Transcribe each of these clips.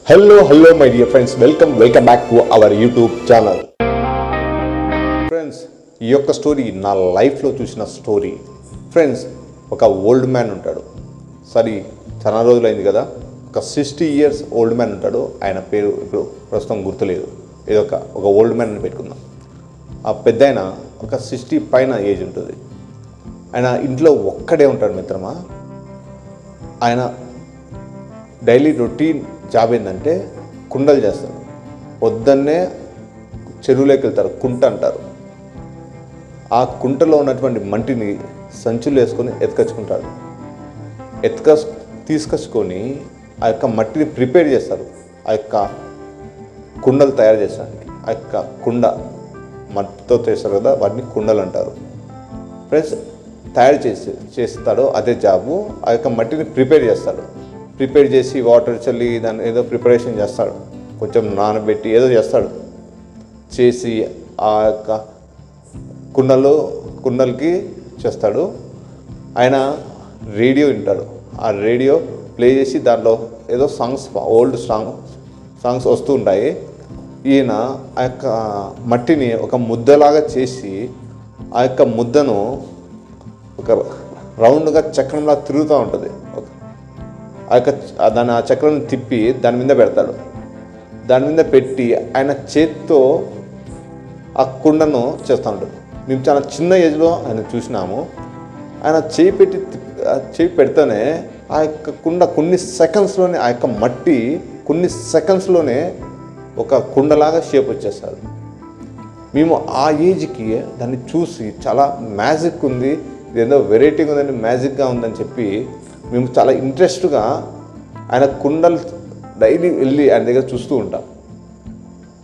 Hello my dear friends, welcome back to our YouTube channel. Friends, ఈ యొక్క story నా లైఫ్లో చూసిన స్టోరీ. ఫ్రెండ్స్, ఒక ఓల్డ్ మ్యాన్ ఉంటాడు. చాలా రోజులైంది కదా. ఒక 60 years ఓల్డ్ మ్యాన్ ఉంటాడు. ఆయన పేరు ఇప్పుడు ప్రస్తుతం గుర్తులేదు. ఏదో ఒక ఓల్డ్ మ్యాన్ అని పెట్టుకుందాం. ఆ పెద్ద ఆయన ఒక 60 పైన ఏజ్ ఉంటుంది. ఆయన ఇంట్లో ఒక్కడే ఉంటాడు మిత్రమా. ఆయన డైలీ రొటీన్ జాబ్ ఏంటంటే కుండలు చేస్తారు. పొద్దున్నే చెరువులోకి వెళ్తారు, కుంట అంటారు. ఆ కుంటలో ఉన్నటువంటి మంటిని సంచులు వేసుకొని ఎత్తుకొచ్చుకుంటాడు. తీసుకొచ్చుకొని ఆ యొక్క మట్టిని ప్రిపేర్ చేస్తారు. ఆ యొక్క కుండలు తయారు చేసడానికి ఆ యొక్క కుండ మట్టితో చేస్తారు కదా, వాటిని కుండలు అంటారు. ప్లస్ తయారు చేస్తాడు. అదే జాబు. ఆ యొక్క మట్టిని ప్రిపేర్ చేస్తాడు. ప్రిపేర్ చేసి వాటర్ చల్లి దాన్ని ఏదో ప్రిపరేషన్ చేస్తాడు. కొంచెం నానబెట్టి ఏదో చేస్తాడు. చేసి ఆ యొక్క కుండలకి చేస్తాడు. ఆయన రేడియో వింటాడు. ఆ రేడియో ప్లే చేసి దాంట్లో ఏదో ఓల్డ్ సాంగ్స్ వస్తూ ఉంటాయి. ఈయన ఆ యొక్క మట్టిని ఒక ముద్దలాగా చేసి ఆ యొక్క ముద్దను ఒక రౌండ్గా చక్రంలా తిరుగుతూ ఉంటుంది. ఆ చక్రం తిప్పి దాని మీద పెడతాడు. దాని మీద పెట్టి ఆయన చేత్తో ఆ కుండను చేస్తూ ఉంటాడు. మేము చాలా చిన్న ఏజ్లో ఆయన చూసినాము. ఆయన చేయి పెడితేనే ఆ యొక్క కుండ కొన్ని సెకండ్స్లోనే, ఆ యొక్క మట్టి కొన్ని సెకండ్స్లోనే ఒక కుండలాగా షేప్ వచ్చేస్తాడు. మేము ఆ ఏజ్కి దాన్ని చూసి చాలా మ్యాజిక్ ఉంది, ఇదేదో వెరైటీగా ఉందని, మ్యాజిక్గా ఉందని చెప్పి మేము చాలా ఇంట్రెస్ట్గా ఆయన కుండలు డైలీ వెళ్ళి ఆయన దగ్గర చూస్తూ ఉంటాం.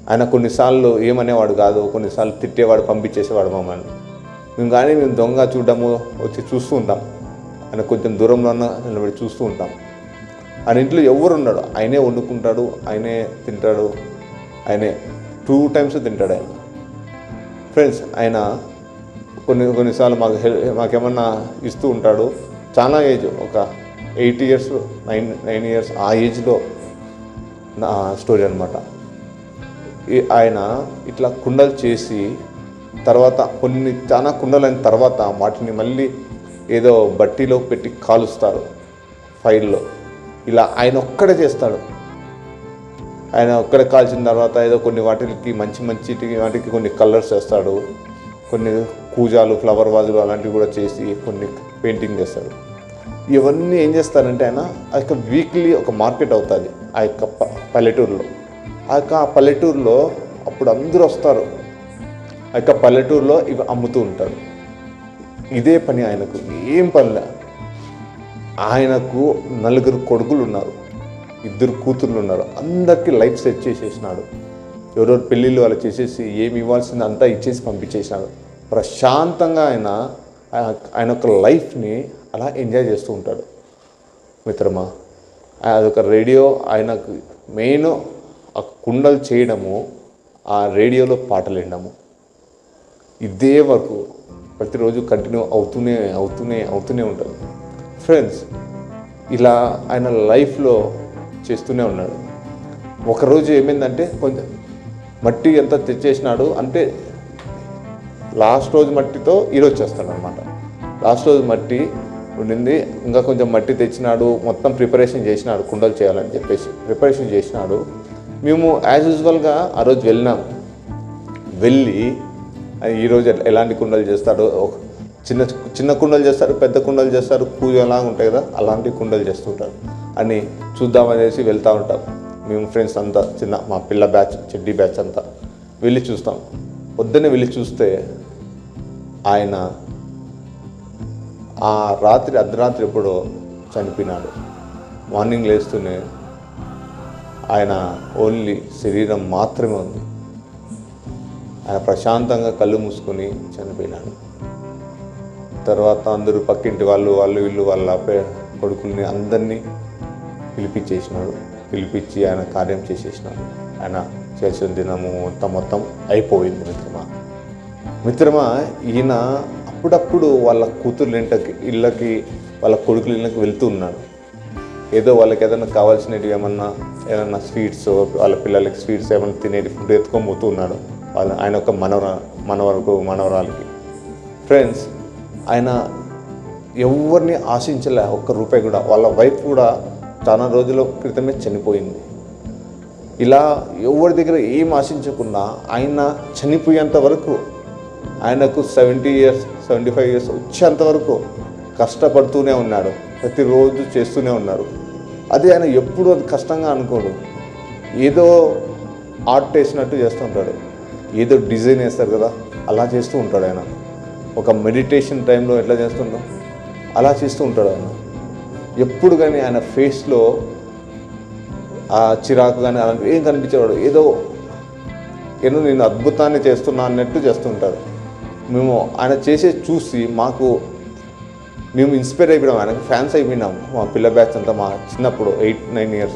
ఆయన కొన్నిసార్లు ఏమనేవాడు కాదు, కొన్నిసార్లు తిట్టేవాడు, పంపించేసేవాడు మమ్మల్ని. మేము దొంగ చూడడము వచ్చి చూస్తూ ఉంటాం. ఆయన కొంచెం దూరంలో నిలబడి చూస్తూ ఉంటాం. ఆయన ఇంట్లో ఎవరు ఉన్నాడు, ఆయనే వండుకుంటాడు, ఆయనే తింటాడు, ఆయనే 2 times తింటాడు ఆయన. ఫ్రెండ్స్, ఆయన కొన్నిసార్లు మాకేమన్నా ఇస్తూ ఉంటాడు. చాలా ఏజ్, ఒక 8 years 9 years ఆ ఏజ్లో నా స్టోరీ అనమాట. ఆయన ఇట్లా కుండలు చేసి తర్వాత చాలా కుండలు అయిన తర్వాత వాటిని మళ్ళీ ఏదో బట్టీలో పెట్టి కాలుస్తారు ఫైర్లో. ఇలా ఆయన ఒక్కడే చేస్తాడు. ఆయన ఒక్కడే కాల్చిన తర్వాత ఏదో కొన్ని వాటికి వాటికి కొన్ని కలర్స్ వేస్తాడు. కొన్ని కూజాలు, ఫ్లవర్ వాజులు అలాంటివి కూడా చేసి కొన్ని పెయింటింగ్ చేస్తాడు. ఇవన్నీ ఏం చేస్తారంటే ఆయన ఆ యొక్క వీక్లీ ఒక మార్కెట్ అవుతుంది ఆ యొక్క పల్లెటూరులో. ఆ యొక్క పల్లెటూరులో అప్పుడు అందరూ వస్తారు. ఆ యొక్క పల్లెటూరులో ఇవి అమ్ముతూ ఉంటారు. ఇదే పని ఆయనకు, ఏం పనిలే. ఆయనకు 4 కొడుకులు ఉన్నారు, 2 కూతుర్లు ఉన్నారు. అందరికీ లైఫ్ సెట్ చేసేసినాడు. ఎవరెవరు పెళ్ళిళ్ళు వాళ్ళు చేసేసి ఏమి ఇవ్వాల్సింది అంతా ఇచ్చేసి పంపించేసినాడు. ప్రశాంతంగా ఆయన యొక్క లైఫ్ని అలా ఎంజాయ్ చేస్తూ ఉంటాడు మిత్రమా. అదొక రేడియో. ఆయనకు మెయిన్ ఆ కుండలు చేయడము, ఆ రేడియోలో పాటలు వినడము, ఇదే వరకు ప్రతిరోజు కంటిన్యూ అవుతూనే ఉంటుంది. ఫ్రెండ్స్, ఇలా ఆయన లైఫ్లో చేస్తూనే ఉన్నాడు. ఒకరోజు ఏమైందంటే కొంచెం మట్టి ఎంత తెచ్చేసినాడు అంటే లాస్ట్ రోజు మట్టితో ఈరోజు చేస్తాడు అనమాట. లాస్ట్ రోజు మట్టి ఉండింది, ఇంకా కొంచెం మట్టి తెచ్చినాడు. మొత్తం ప్రిపరేషన్ చేసినాడు, కుండలు చేయాలని చెప్పేసి ప్రిపరేషన్ చేసినాడు. మేము యాజ్ యూజువల్గా ఆ రోజు వెళ్ళి ఈరోజు ఎలాంటి కుండలు చేస్తాడు, చిన్న కుండలు చేస్తారు, పెద్ద కుండలు చేస్తారు, పూజ అలాగా ఉంటాయి కదా, అలాంటి కుండలు చేస్తుంటారు అని చూద్దామనేసి వెళ్తూ ఉంటాం. మేము ఫ్రెండ్స్ అంతా మా పిల్ల బ్యాచ్, చెడ్డీ బ్యాచ్ అంతా వెళ్ళి చూస్తాం. పొద్దున్నే వెళ్ళి చూస్తే ఆయన ఆ అర్ధరాత్రి ఎప్పుడో చనిపోయినాడు. మార్నింగ్ లేస్తూనే ఆయన ఓన్లీ శరీరం మాత్రమే ఉంది. ఆయన ప్రశాంతంగా కళ్ళు మూసుకొని చనిపోయినాడు. తర్వాత అందరూ పక్కింటి వాళ్ళు వీళ్ళు వాళ్ళ కొడుకుల్ని అందరినీ పిలిపించి ఆయన కార్యం చేసేసినాడు. ఆయన చేసిన దినము మొత్తం అయిపోయింది మిత్రమా. ఈయన అప్పుడప్పుడు వాళ్ళ కూతుర్ల ఇళ్ళకి వాళ్ళ కొడుకుల ఇళ్ళకి వెళ్తూ ఉన్నాడు. ఏదో వాళ్ళకి ఏదైనా కావాల్సినవి ఏమన్నా స్వీట్స్, వాళ్ళ పిల్లలకి స్వీట్స్ ఏమైనా తినేది ఫుడ్ ఎత్తుకొని పోతూ ఉన్నాడు ఆయన ఒక మనవరాలకి. ఫ్రెండ్స్, ఆయన ఎవరిని ఆశించలే, ఒక్క రూపాయి కూడా. వాళ్ళ వైఫ్ కూడా చాలా రోజుల క్రితమే చనిపోయింది. ఇలా ఎవరి దగ్గర ఏం ఆశించకుండా ఆయన చనిపోయేంత వరకు, ఆయనకు 70 years 75 years వచ్చేంత వరకు కష్టపడుతూనే ఉన్నాడు, ప్రతిరోజు చేస్తూనే ఉన్నాడు. అది ఆయన ఎప్పుడు అది కష్టంగా అనుకోడు. ఏదో ఆర్ట్ వేసినట్టు చేస్తుంటాడు, ఏదో డిజైన్ వేస్తారు కదా అలా చేస్తూ ఉంటాడు ఆయన. ఒక మెడిటేషన్ టైంలో ఎట్లా చేస్తుండో అలా చేస్తూ ఉంటాడు ఆయన. ఎప్పుడు కానీ ఆయన ఫేస్లో ఆ చిరాకు కానీ అలాంటివి ఏం కనిపించేవాడు. ఏదో నేను అద్భుతాన్ని చేస్తున్నా అన్నట్టు చేస్తుంటాడు. మేము ఆయన చేసే చూసి మేము ఇన్స్పైర్ అయిపోయినాం, ఆయనకు ఫ్యాన్స్ అయిపోయినాము. మా పిల్ల బ్యాచ్ అంతా, మా చిన్నప్పుడు 8-9 years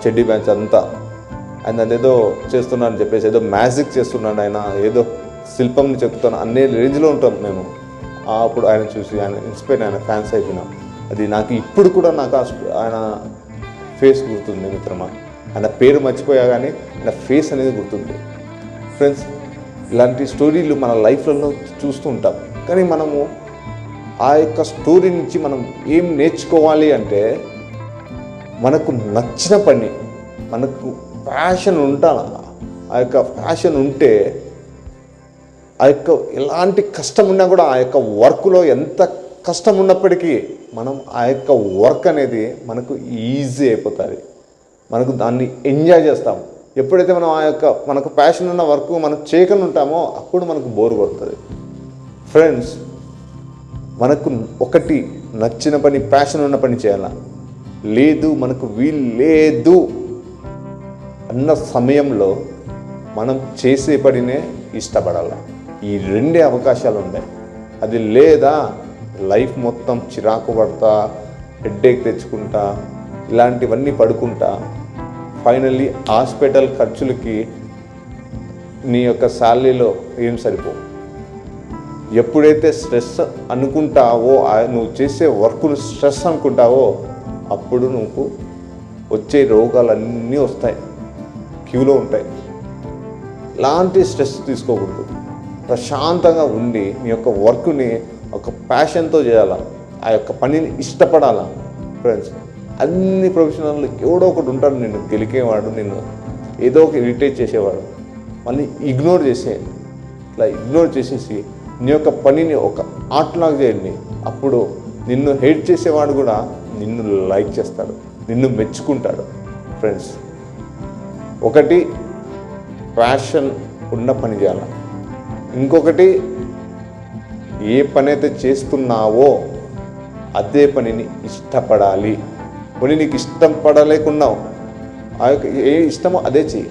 చెడ్డీ బ్యాచ్ అంతా. ఆయన అదేదో చేస్తున్నాడని చెప్పేసి, ఏదో మ్యాజిక్ చేస్తున్నాడు ఆయన, ఏదో శిల్పంని చెప్తున్నాను అనే రేంజ్లో ఉంటాం మేము. అప్పుడు ఆయన చూసి ఆయన ఇన్స్పైర్, ఆయన ఫ్యాన్స్ అయిపోయినాం. అది నాకు ఇప్పుడు కూడా ఆయన ఫేస్ గుర్తుంది మిత్రమా. ఆయన పేరు మర్చిపోయా కానీ ఆయన ఫేస్ అనేది గుర్తుంది. ఫ్రెండ్స్, ఇలాంటి స్టోరీలు మన లైఫ్లలో చూస్తూ ఉంటాం. కానీ మనము ఆ యొక్క స్టోరీ నుంచి మనం ఏం నేర్చుకోవాలి అంటే, మనకు నచ్చిన పని, మనకు ప్యాషన్ ఉండాలి. ఆ యొక్క ప్యాషన్ ఉంటే ఆ యొక్క ఎలాంటి కష్టం ఉన్నా కూడా, ఆ యొక్క వర్క్లో ఎంత కష్టం ఉన్నప్పటికీ మనం ఆ యొక్క వర్క్ అనేది మనకు ఈజీ అయిపోతుంది. మనకు దాన్ని ఎంజాయ్ చేస్తాం. ఎప్పుడైతే మనం మనకు ప్యాషన్ ఉన్న వర్క్ మనం చేయకుండా ఉంటామో అప్పుడు మనకు బోర్ కొడుతుంది. ఫ్రెండ్స్, మనకు ఒకటి నచ్చిన పని, ప్యాషన్ ఉన్న పని చేయాల. లేదు మనకు వీలు లేదు అన్న సమయంలో మనం చేసే పనినే ఇష్టపడాలి. ఈ రెండే అవకాశాలు ఉన్నాయి. అది లేదా లైఫ్ మొత్తం చిరాకు పడతా, హెడ్ఏక్ తెచ్చుకుంటా, ఇలాంటివన్నీ పడుకుంటా, ఫైనల్లీ హాస్పిటల్ ఖర్చులకి నీ యొక్క శాలరీలో ఏం సరిపోవు. ఎప్పుడైతే స్ట్రెస్ అనుకుంటావో, నువ్వు చేసే వర్క్ను స్ట్రెస్ అనుకుంటావో, అప్పుడు నువ్వు వచ్చే రోగాలన్నీ వస్తాయి, క్యూలో ఉంటాయి. ఇలాంటి స్ట్రెస్ తీసుకోకూడదు. ప్రశాంతంగా ఉండి నీ యొక్క వర్క్ని ఒక ప్యాషన్తో చేయాలా, ఆ యొక్క పనిని ఇష్టపడాలా. ఫ్రెండ్స్, అన్ని ప్రొఫెషనల్లో ఎవడో ఒకటి ఉంటాడు నిన్ను గెలికేవాడు, నిన్ను ఏదో ఒక ఇరిటేట్ చేసేవాడు. మళ్ళీ ఇగ్నోర్ చేసేసి నీ యొక్క పనిని ఒక ఆర్ట్లాగా చేయండి. అప్పుడు నిన్ను హేట్ చేసేవాడు కూడా నిన్ను లైక్ చేస్తాడు, నిన్ను మెచ్చుకుంటాడు. ఫ్రెండ్స్, ఒకటి ప్యాషన్ ఉన్న పని చేయాలి. ఇంకొకటి, ఏ పని అయితే చేస్తున్నావో అదే పనిని ఇష్టపడాలి. పని నీకు ఇష్టం పడలేకున్నావు, ఆ యొక్క ఏ ఇష్టమో అదే చెయ్యి.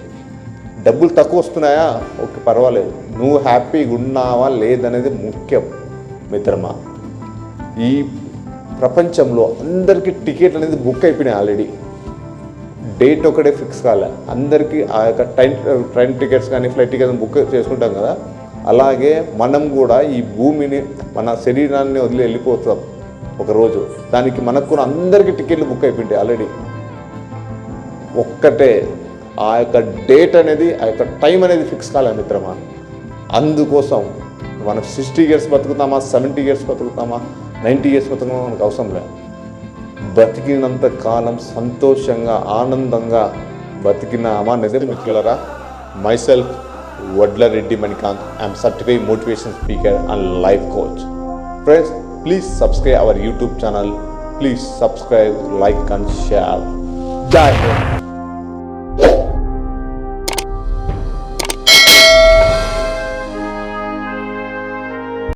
డబ్బులు తక్కువ వస్తున్నాయా, ఓకే పర్వాలేదు, నువ్వు హ్యాపీగా ఉన్నావా లేదనేది ముఖ్యం మిత్రమా. ఈ ప్రపంచంలో అందరికీ టికెట్లు అనేది బుక్ అయిపోయినాయి ఆల్రెడీ. డేట్ ఒకటే ఫిక్స్ కాలే. అందరికీ ఆ యొక్క ట్రైన్ టికెట్స్ కానీ ఫ్లైట్ టికెట్స్ బుక్ చేసుకుంటాం కదా, అలాగే మనం కూడా ఈ భూమిని, మన శరీరాన్ని వదిలి వెళ్ళిపోతాం ఒకరోజు. దానికి మనకు కూడా అందరికీ టికెట్లు బుక్ అయిపోయింటాయి ఆల్రెడీ. ఒక్కటే ఆ యొక్క డేట్ అనేది, ఆ యొక్క టైం అనేది ఫిక్స్ కాలేదు మిత్రమా. అందుకోసం మనం 60 years బతుకుతామా, 70 years బతుకుతామా, 90 years బతుకుతామా మనకు అవసరం లేదు. బతికినంత కాలం సంతోషంగా, ఆనందంగా బతికినామా అనేది మిత్రులారా. myself Vadlareddy Manikant. I am certified motivation speaker and life coach. Friends, please subscribe our YouTube channel. Please subscribe, like and share. Jai Hind.